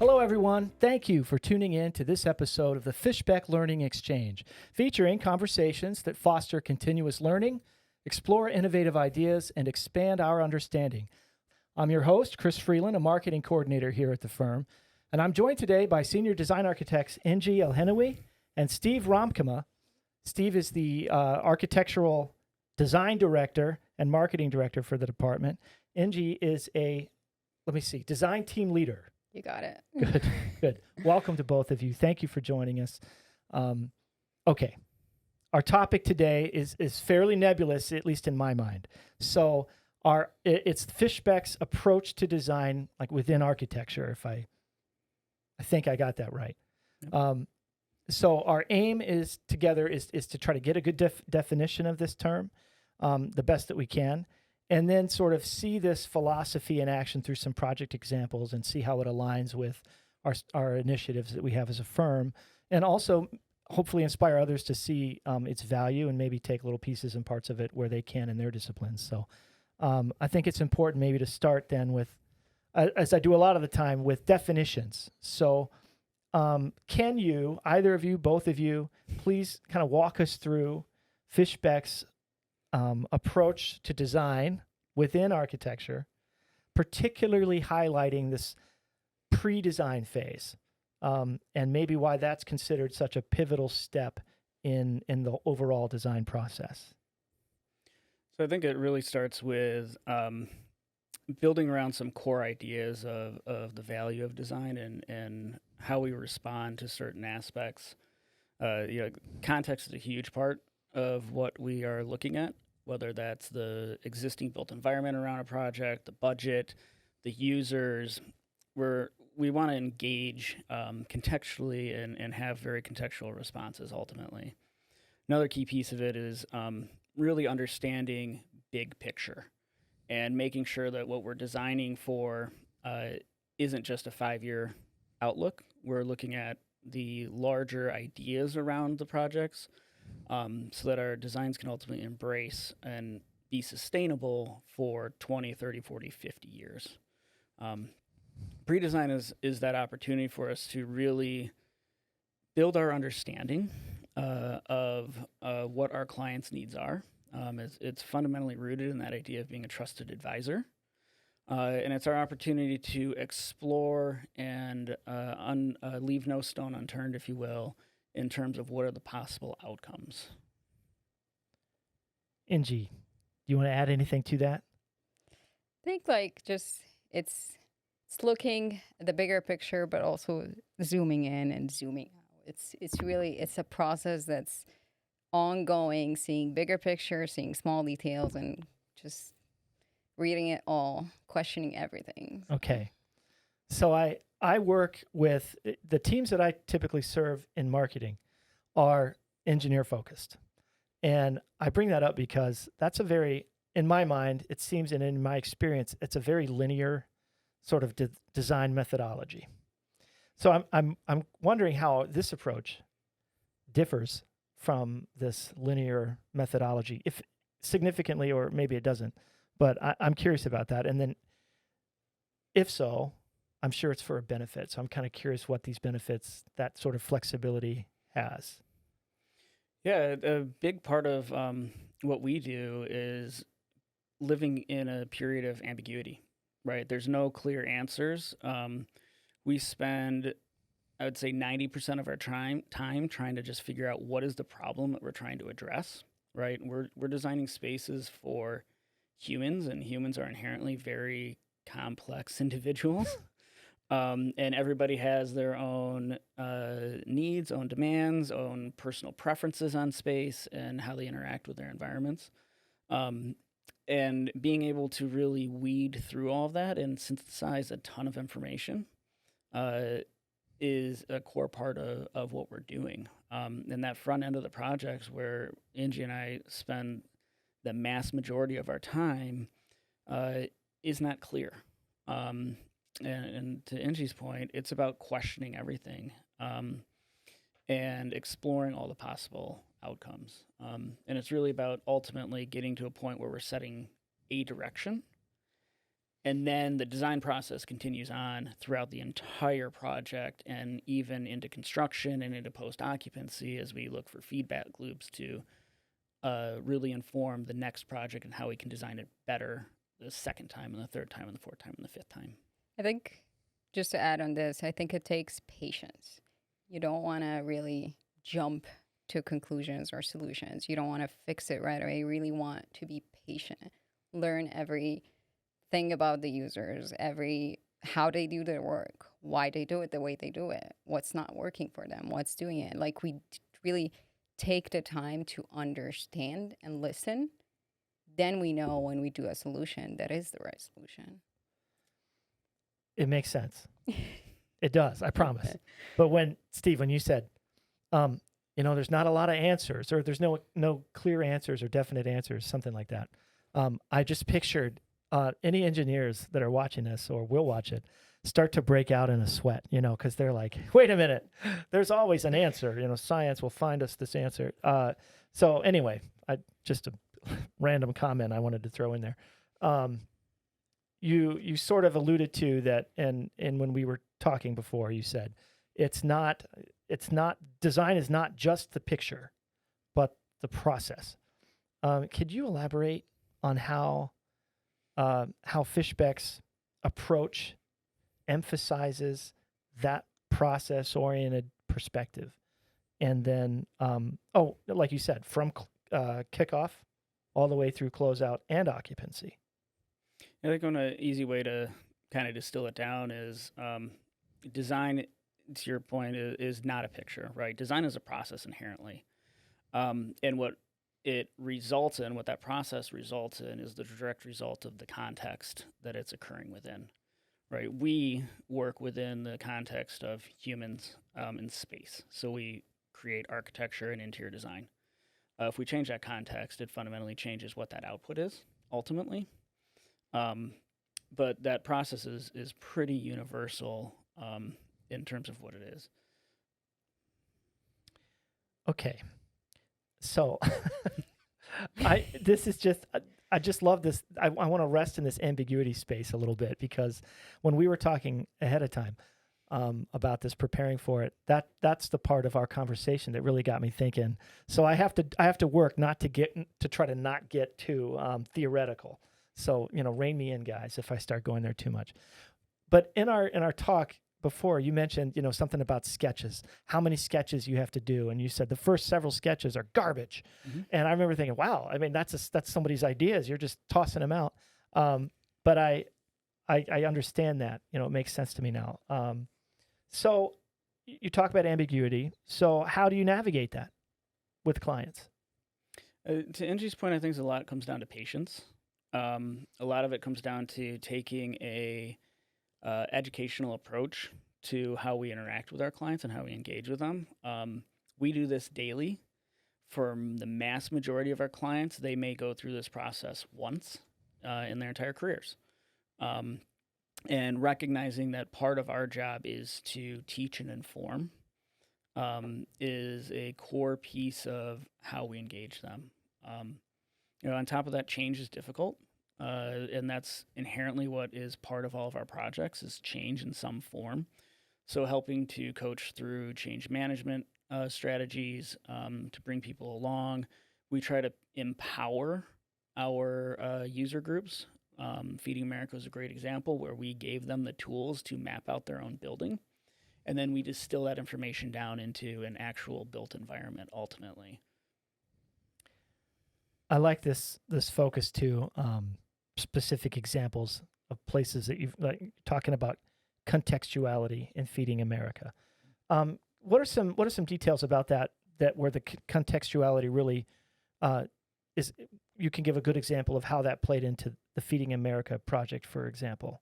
Hello, everyone. Thank you for tuning in to this episode of the Fishbeck Learning Exchange, featuring conversations that foster continuous learning, explore innovative ideas, and expand our understanding. I'm your host, Chris Frilen, a marketing coordinator here at the firm, and I'm joined today by senior design architects Ingy El-Hennawy and Steve Romkema. Steve is the architectural design director and marketing director for the department. Ingy is design team leader. You got it. Good, good. Welcome to both of you. Thank you for joining us. Okay, our topic today is fairly nebulous, at least in my mind. So it's Fishbeck's approach to design, like within architecture. If I think I got that right. Yep. So our aim is to try to get a good definition of this term, the best that we can. And then sort of see this philosophy in action through some project examples and see how it aligns with our initiatives that we have as a firm. And also hopefully inspire others to see its value and maybe take little pieces and parts of it where they can in their disciplines. So I think it's important maybe to start then with, as I do a lot of the time, with definitions. So can you, either of you, both of you, please kind of walk us through Fishbeck's approach to design within architecture, particularly highlighting this pre-design phase, and maybe why that's considered such a pivotal step in the overall design process. So I think it really starts with building around some core ideas of the value of design and how we respond to certain aspects. Context is a huge part of what we are looking at, whether that's the existing built environment around a project, the budget, the users. We want to engage contextually and have very contextual responses ultimately. Another key piece of it is really understanding big picture and making sure that what we're designing for isn't just a 5-year outlook. We're looking at the larger ideas around the projects, so that our designs can ultimately embrace and be sustainable for 20, 30, 40, 50 years. Pre-design is that opportunity for us to really build our understanding of what our clients' needs are. It's fundamentally rooted in that idea of being a trusted advisor. And it's our opportunity to explore and leave no stone unturned, if you will, in terms of what are the possible outcomes. Ingy, do you want to add anything to that? I think it's looking at the bigger picture, but also zooming in and zooming out. It's a process that's ongoing, seeing bigger picture, seeing small details, and just reading it all, questioning everything. Okay. So I work with the teams that I typically serve in marketing are engineer focused. And I bring that up because that's in my mind, it seems, and in my experience, it's a very linear sort of design methodology. So I'm wondering how this approach differs from this linear methodology, if significantly, or maybe it doesn't, but I'm curious about that. And then if so, I'm sure it's for a benefit. So I'm kind of curious what these benefits, that sort of flexibility has. Yeah, a big part of what we do is living in a period of ambiguity, right? There's no clear answers. We spend, I would say, 90% of our time trying to just figure out what is the problem that we're trying to address, right? We're designing spaces for humans, and humans are inherently very complex individuals. And everybody has their own needs, own demands, own personal preferences on space and how they interact with their environments. And being able to really weed through all of that and synthesize a ton of information is a core part of what we're doing. And that front end of the projects where Ingy and I spend the mass majority of our time is not clear. And to Ingy's point, it's about questioning everything and exploring all the possible outcomes. And it's really about ultimately getting to a point where we're setting a direction And then the design process continues on throughout the entire project and even into construction and into post-occupancy as we look for feedback loops to really inform the next project and how we can design it better the second time and the third time and the fourth time and the fifth time. I think just to add on this, I think it takes patience. You don't want to really jump to conclusions or solutions. You don't want to fix it right away. You really want to be patient. Learn everything about the users, how they do their work, why they do it the way they do it, what's not working for them, what's doing it. Like we really take the time to understand and listen. Then we know when we do a solution that is the right solution. It makes sense. It does, I promise. Okay. But when you said, there's not a lot of answers, or there's no clear answers or definite answers, something like that. I just pictured any engineers that are watching this or will watch it start to break out in a sweat, because they're like, wait a minute, there's always an answer. Science will find us this answer. So anyway, just a random comment I wanted to throw in there. You sort of alluded to that, and when we were talking before, you said it's not design is not just the picture, but the process. Could you elaborate on how Fishbeck's approach emphasizes that process-oriented perspective, and then like you said, from kickoff all the way through closeout and occupancy? I think an easy way to kind of distill it down is design, to your point, is not a picture, right? Design is a process inherently. And what that process results in is the direct result of the context that it's occurring within, right? We work within the context of humans in space. So we create architecture and interior design. If we change that context, it fundamentally changes what that output is, ultimately. But that process is pretty universal in terms of what it is. Okay. So I just love this. I want to rest in this ambiguity space a little bit, because when we were talking ahead of time about this, preparing for it, that's the part of our conversation that really got me thinking. So I have to work to try to not get too theoretical. So, rein me in, guys, if I start going there too much. But in our talk before, you mentioned, something about sketches, how many sketches you have to do. And you said the first several sketches are garbage. Mm-hmm. And I remember thinking, wow, I mean, that's somebody's ideas. You're just tossing them out. But I understand that, it makes sense to me now. So you talk about ambiguity. So how do you navigate that with clients? To Ingy's point, I think a lot comes down to patience. A lot of it comes down to taking a educational approach to how we interact with our clients and how we engage with them. We do this daily. For the mass majority of our clients, they may go through this process once in their entire careers. And recognizing that part of our job is to teach and inform is a core piece of how we engage them. On top of that, change is difficult, and that's inherently what is part of all of our projects, is change in some form. So helping to coach through change management strategies to bring people along. We try to empower our user groups. Feeding America is a great example where we gave them the tools to map out their own building, and then we distill that information down into an actual built environment ultimately. I like this focus to specific examples of places that you've talking about contextuality in Feeding America. What are some details about that where the contextuality really is? You can give a good example of how that played into the Feeding America project, for example.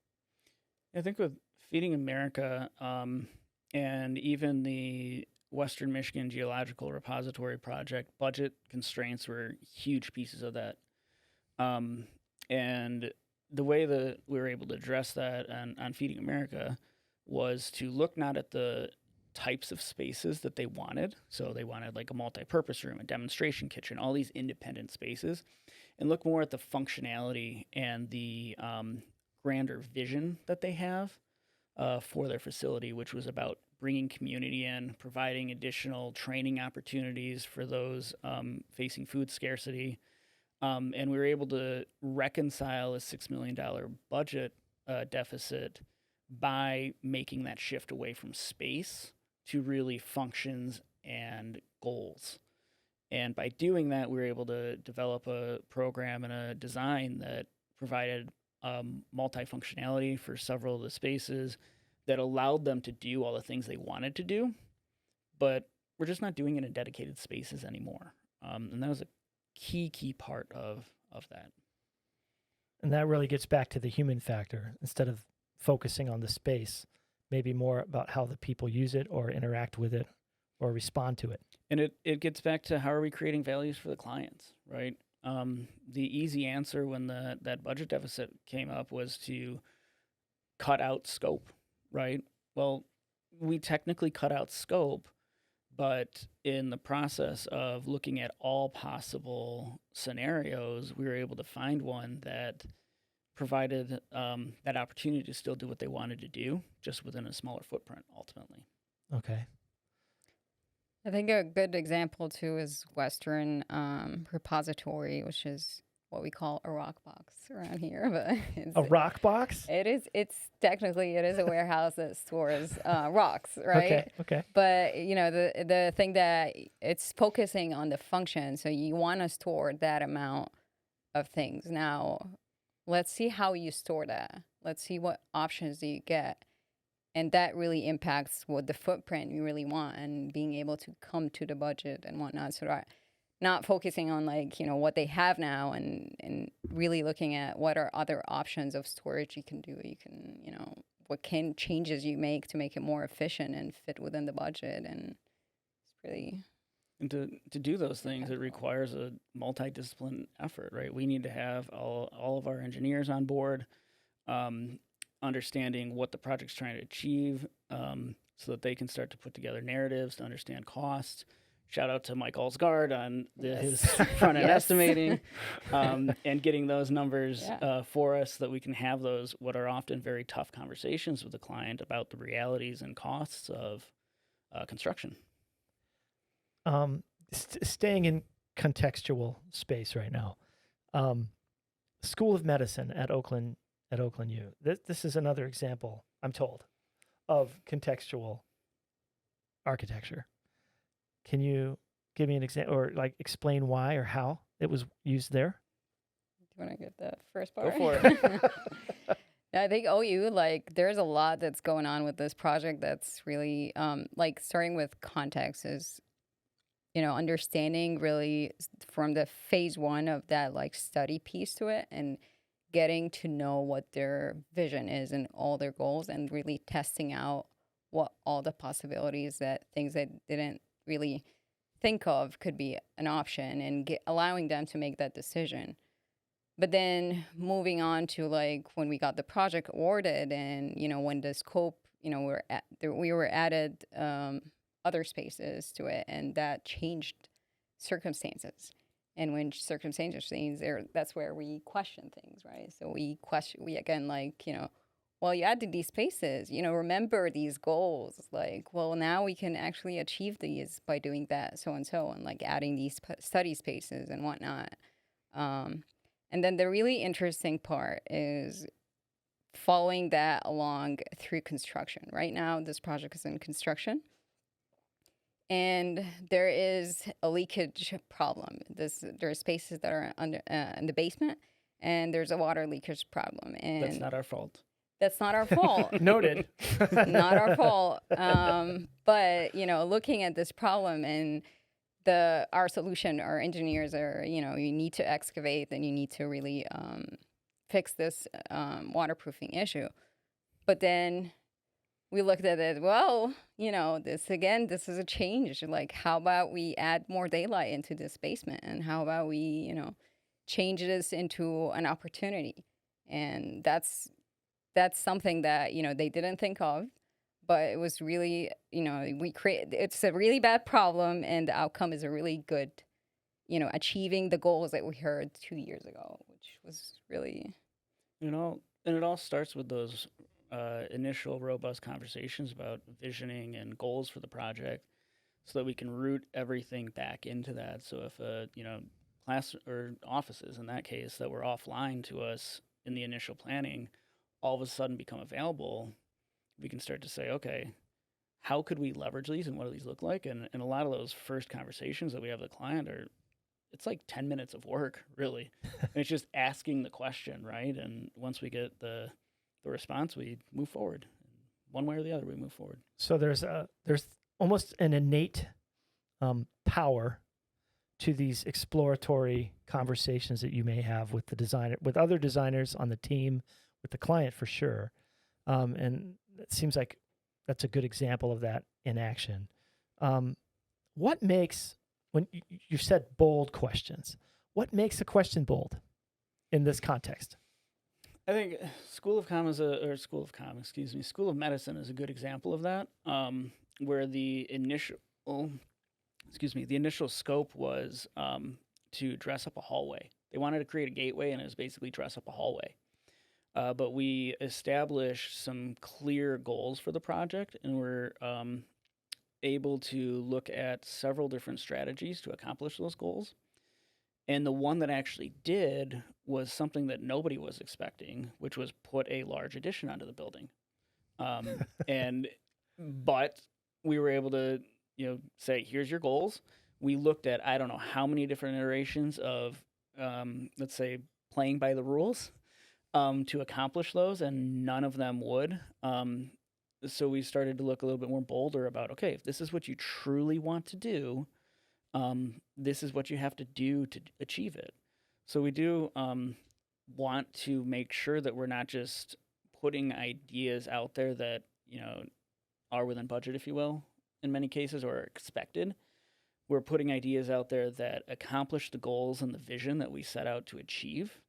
I think with Feeding America and even the Western Michigan Geological Repository project, budget constraints were huge pieces of that. And the way that we were able to address that on Feeding America was to look not at the types of spaces that they wanted. So they wanted like a multi-purpose room, a demonstration kitchen, all these independent spaces, and look more at the functionality and the grander vision that they have for their facility, which was about bringing community in, providing additional training opportunities for those facing food scarcity. And we were able to reconcile a $6 million budget deficit by making that shift away from space to really functions and goals. And by doing that, we were able to develop a program and a design that provided multifunctionality for several of the spaces that allowed them to do all the things they wanted to do, but we're just not doing it in dedicated spaces anymore. And that was a key part of that. And that really gets back to the human factor. Instead of focusing on the space, maybe more about how the people use it or interact with it or respond to it. And it gets back to how are we creating values for the clients, right? The easy answer when that budget deficit came up was to cut out scope, right? Well, we technically cut out scope, but in the process of looking at all possible scenarios, we were able to find one that provided that opportunity to still do what they wanted to do, just within a smaller footprint, ultimately. Okay. I think a good example too is Western Repository, which is what we call a rock box around here. But A rock box? it's technically a warehouse that stores rocks, right? Okay. But the thing that it's focusing on the function, so you want to store that amount of things. Now, let's see how you store that. Let's see what options do you get. And that really impacts what the footprint you really want and being able to come to the budget and whatnot. So that not focusing on what they have now and really looking at what are other options of storage you can do. You can, what can changes you make to make it more efficient and fit within the budget. And it's really... And to do those things, it requires a multidiscipline effort, right? We need to have all of our engineers on board, understanding what the project's trying to achieve, so that they can start to put together narratives to understand costs. Shout out to Mike Alsgaard on his front-end estimating, and getting those numbers for us so that we can have those, what are often very tough conversations with the client about the realities and costs of construction. Staying in contextual space right now, School of Medicine at Oakland U. This is another example, I'm told, of contextual architecture. Can you give me an example or explain why or how it was used there? Do you want to get the first part? Go for it. I think OU, there's a lot that's going on with this project that's really, starting with context is, understanding really from the phase one of that, study piece to it and getting to know what their vision is and all their goals and really testing out what all the possibilities that things they didn't really think of could be an option and allowing them to make that decision. But then moving on to when we got the project awarded and, when the scope, we were added other spaces to it and that changed circumstances. And when circumstances change, that's where we question things, right? So we again, well, you added these spaces, remember these goals. Well, now we can actually achieve these by doing that, so and so, and adding these study spaces and whatnot. And then the really interesting part is following that along through construction. Right now, this project is in construction. And there is a leakage problem. There are spaces that are in the basement, and there's a water leakage problem. And That's not our fault. That's not our fault. Noted. Not our fault. But looking at this problem and our solution, our engineers are, you need to excavate, then you need to really fix this waterproofing issue. But then we looked at it, well, this is a change. How about we add more daylight into this basement? And how about we, change this into an opportunity? And that's something that, they didn't think of. But it was really, it's a really bad problem. And the outcome is a really good, achieving the goals that we heard 2 years ago, which was really... And it all starts with those initial robust conversations about visioning and goals for the project, so that we can root everything back into that. So if class or offices in that case that were offline to us in the initial planning all of a sudden become available, we can start to say, okay, how could we leverage these and what do these look like? And a lot of those first conversations that we have with the client are, it's like 10 minutes of work, really. And it's just asking the question, right? And once we get the response, we move forward. One way or the other, we move forward. So there's almost an innate power to these exploratory conversations that you may have with the designer, with other designers on the team, with the client for sure. And it seems like that's a good example of that in action. What makes, when you said bold questions, what makes a question bold in this context? I think School of Medicine is a good example of that, where the initial scope was to dress up a hallway. They wanted to create a gateway, and it was basically dress up a hallway. But we established some clear goals for the project, and we're able to look at several different strategies to accomplish those goals. And the one that actually did was something that nobody was expecting, which was put a large addition onto the building. But we were able to, say, here's your goals. We looked at, I don't know how many different iterations of, let's say, playing by the rules to accomplish those, and none of them would. So we started to look a little bit more bolder about, okay, if this is what you truly want to do, this is what you have to do to achieve it. So we do want to make sure that we're not just putting ideas out there that, are within budget, if you will, in many cases, or expected. We're putting ideas out there that accomplish the goals and the vision that we set out to achieve,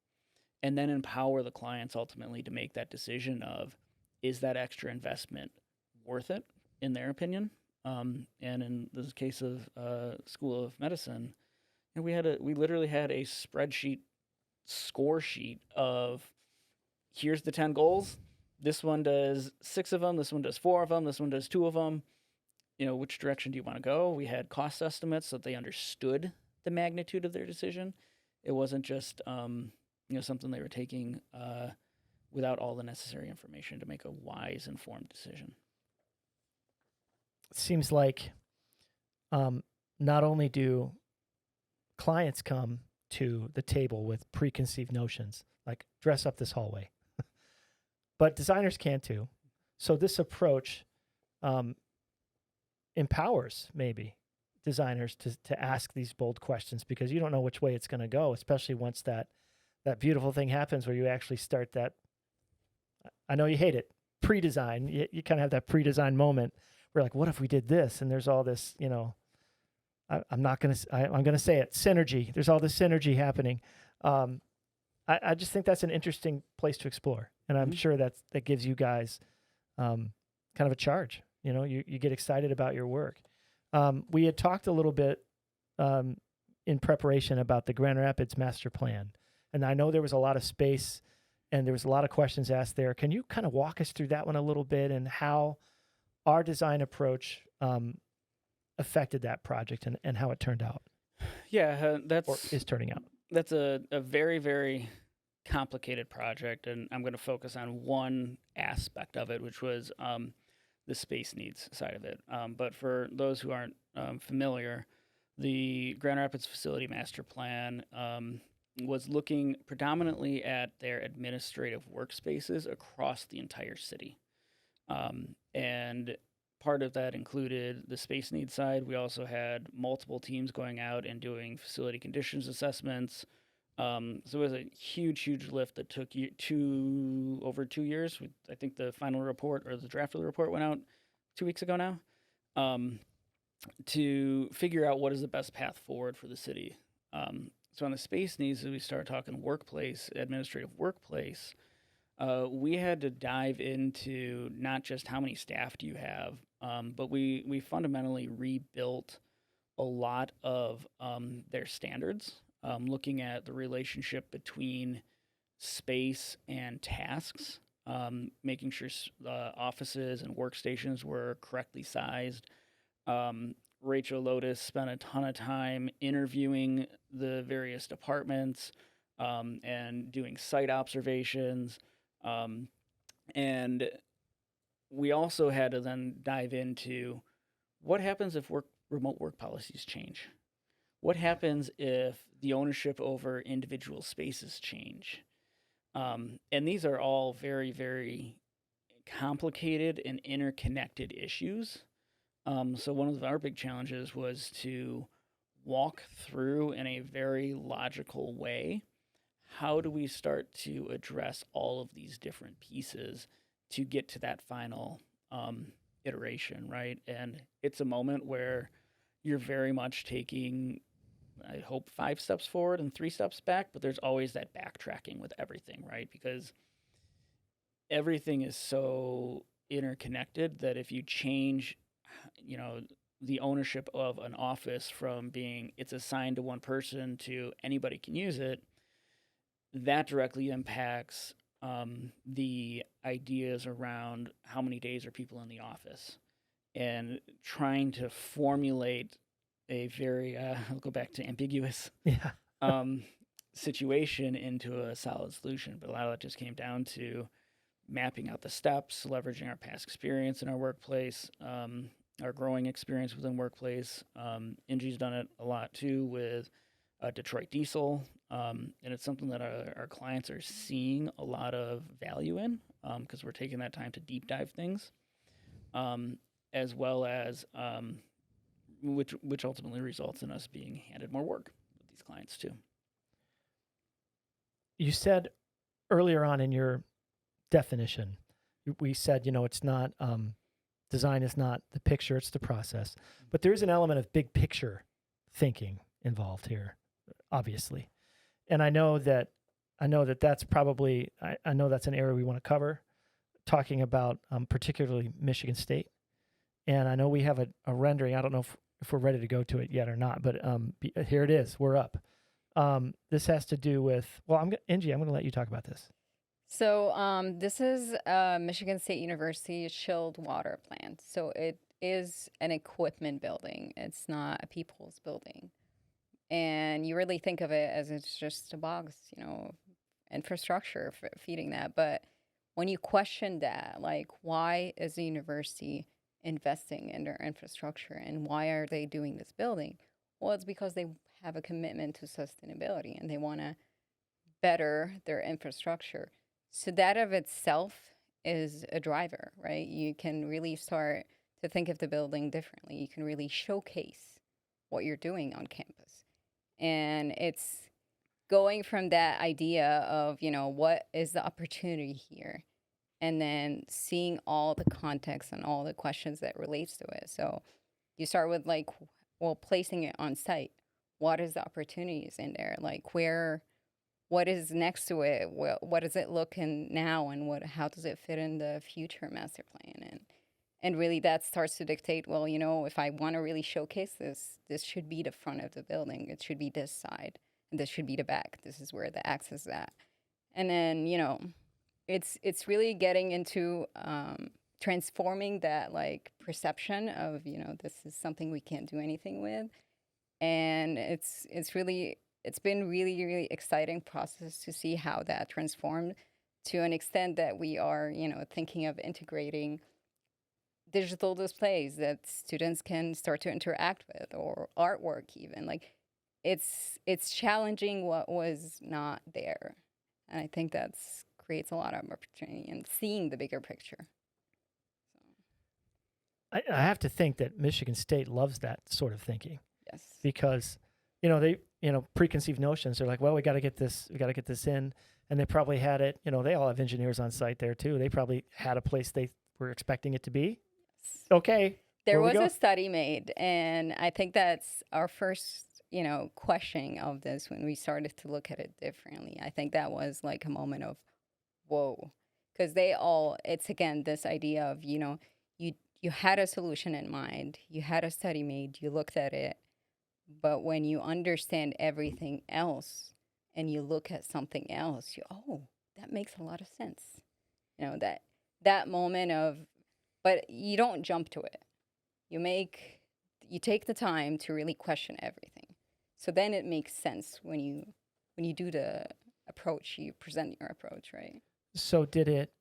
and then empower the clients ultimately to make that decision of, is that extra investment worth it, in their opinion? And in this case of School of Medicine, we literally had a score sheet of, here's the 10 goals. This one does 6 of them. This one does 4 of them. This one does 2 of them. Which direction do you want to go? We had cost estimates so that they understood the magnitude of their decision. It wasn't just something they were taking without all the necessary information to make a wise, informed decision. It seems like not only do clients come to the table with preconceived notions, like dress up this hallway, but designers can too. So this approach empowers maybe designers to ask these bold questions, because you don't know which way it's going to go, especially once that beautiful thing happens where you actually start that, I know you hate it, pre-design. You kind of have that pre-design moment where like, what if we did this? And there's all this, I'm going to say it, synergy. There's all this synergy happening. I just think that's an interesting place to explore. And I'm sure that gives you guys kind of a charge. You get excited about your work. We had talked a little bit in preparation about the Grand Rapids master plan. And I know there was a lot of space and there was a lot of questions asked there. Can you kind of walk us through that one a little bit, and how our design approach affected that project and how it turned out? Yeah, is turning out. That's a very, very complicated project, and I'm going to focus on one aspect of it, which was the space needs side of it. But for those who aren't familiar, the Grand Rapids Facility Master Plan was looking predominantly at their administrative workspaces across the entire city. And part of that included the space needs side. We also had multiple teams going out and doing facility conditions assessments. So it was a huge, huge lift that took over 2 years. I think the final report, or the draft of the report, went out 2 weeks ago now, to figure out what is the best path forward for the city. So on the space needs, as we start talking administrative workplace, we had to dive into not just how many staff do you have, but we fundamentally rebuilt a lot of their standards, looking at the relationship between space and tasks, making sure offices and workstations were correctly sized. Rachel Lotus spent a ton of time interviewing the various departments, and doing site observations. And we also had to then dive into what happens if remote work policies change? What happens if the ownership over individual spaces change? And these are all very, very complicated and interconnected issues. So one of our big challenges was to walk through in a very logical way, how do we start to address all of these different pieces to get to that final iteration, right? And it's a moment where you're very much taking, I hope, 5 steps forward and 3 steps back, but there's always that backtracking with everything, right? Because everything is so interconnected that if you change, the ownership of an office from being it's assigned to one person to anybody can use it, that directly impacts the ideas around how many days are people in the office, and trying to formulate a very I'll go back to ambiguous Yeah. situation into a solid solution. But a lot of that just came down to mapping out the steps, leveraging our past experience in our workplace, our growing experience within workplace. Ingy's done it a lot too with Detroit Diesel, and it's something that our clients are seeing a lot of value in, because we're taking that time to deep dive things, as well as which ultimately results in us being handed more work with these clients too. You said earlier on in your definition, we said, it's not, design is not the picture, it's the process. But there is an element of big picture thinking involved here, obviously. And I know that that's probably, I know that's an area we want to cover, talking about particularly Michigan State. And I know we have a rendering. I don't know if we're ready to go to it yet or not, but here it is. We're up. This has to do with, Ingy, I'm going to let you talk about this. So this is Michigan State University chilled water plant. So it is an equipment building. It's not a people's building. And you really think of it as it's just a box, infrastructure for feeding that. But when you question that, like, why is the university investing in their infrastructure and why are they doing this building? Well, it's because they have a commitment to sustainability and they want to better their infrastructure. So that of itself is a driver, right? You can really start to think of the building differently. You can really showcase what you're doing on campus. And it's going from that idea of, what is the opportunity here? And then seeing all the context and all the questions that relates to it. So you start with placing it on site. What is the opportunities in there? Like what is next to it? What does it look in now, and how does it fit in the future master plan? And really that starts to dictate, if I want to really showcase this should be the front of the building. It should be this side, and this should be the back. This is where the access is at. And then, it's really getting into transforming that perception of, this is something we can't do anything with. And it's been really, really exciting process to see how that transformed to an extent that we are, thinking of integrating digital displays that students can start to interact with, or artwork even. It's challenging what was not there. And I think that's creates a lot of opportunity and seeing the bigger picture. I have to think that Michigan State loves that sort of thinking. Yes. Because, they, preconceived notions. They're like, well, we got to get this in. And they probably had it, they all have engineers on site there too. They probably had a place they were expecting it to be. Yes. Okay. There was a study made, and I think that's our first, questioning of this when we started to look at it differently. I think that was like a moment of, whoa, because it's again, this idea of, you had a solution in mind, you had a study made, you looked at it, but when you understand everything else and you look at something else, that makes a lot of sense. That moment of, but you don't jump to it. You take the time to really question everything. So then it makes sense when you do the approach, you present your approach, right? So did it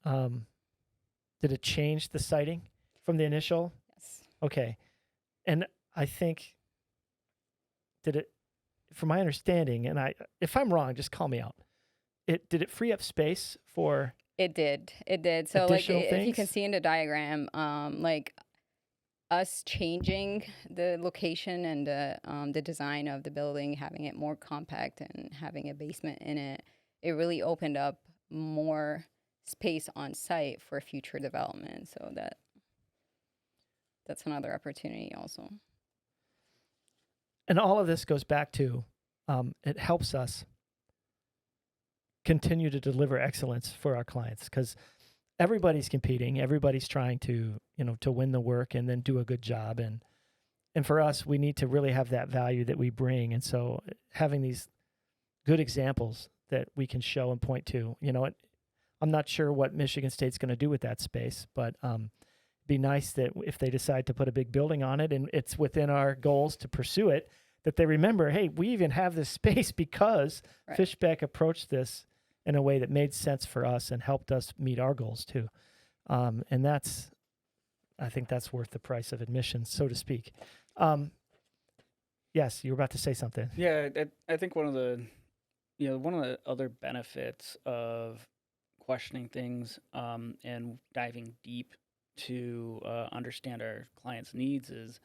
change the siting from the initial? Yes. Okay. And I think, from my understanding, and if I'm wrong, just call me out. Did it free up space for? It did. So like if you can things? see in the diagram, like us changing the location and the design of the building, having it more compact and having a basement in it, it really opened up more space on site for future development. So that's another opportunity also. And all of this goes back to, it helps us continue to deliver excellence for our clients, because everybody's competing, everybody's trying to win the work and then do a good job, and for us, we need to really have that value that we bring. And so having these good examples that we can show and point to, I'm not sure what Michigan State's going to do with that space, but be nice that if they decide to put a big building on it and it's within our goals to pursue it, that they remember, hey, we even have this space because Right. Fishbeck approached this in a way that made sense for us and helped us meet our goals too. And I think that's worth the price of admission, so to speak. Yes, you were about to say something. Yeah, I think one of the other benefits of questioning things and diving deep to understand our clients' needs is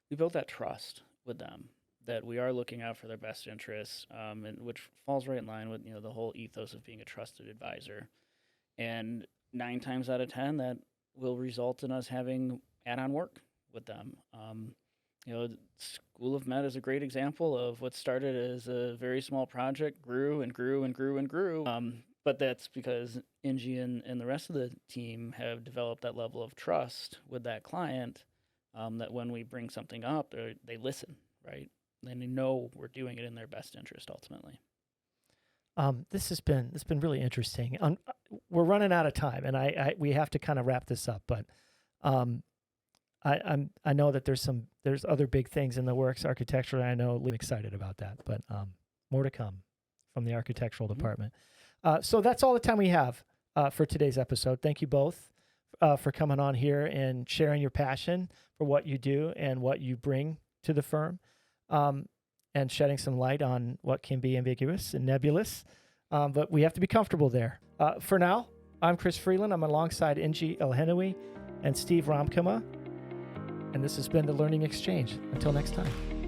we build that trust with them, that we are looking out for their best interests, and which falls right in line with the whole ethos of being a trusted advisor. And 9 times out of 10, that will result in us having add-on work with them. School of Med is a great example of what started as a very small project, grew and grew and grew and grew. But that's because Ingy and the rest of the team have developed that level of trust with that client, that when we bring something up, they listen, right? And they know we're doing it in their best interest ultimately. This has been really interesting. We're running out of time, and we have to kind of wrap this up. But I know that there's other big things in the works architecturally. I know I'm excited about that, but more to come from the architectural department. So that's all the time we have for today's episode. Thank you both for coming on here and sharing your passion for what you do and what you bring to the firm. And shedding some light on what can be ambiguous and nebulous, but we have to be comfortable there. For now, I'm Chris Frilen. I'm alongside Ingy El-Hennawy and Steve Romkema, and this has been the Learning Exchange. Until next time.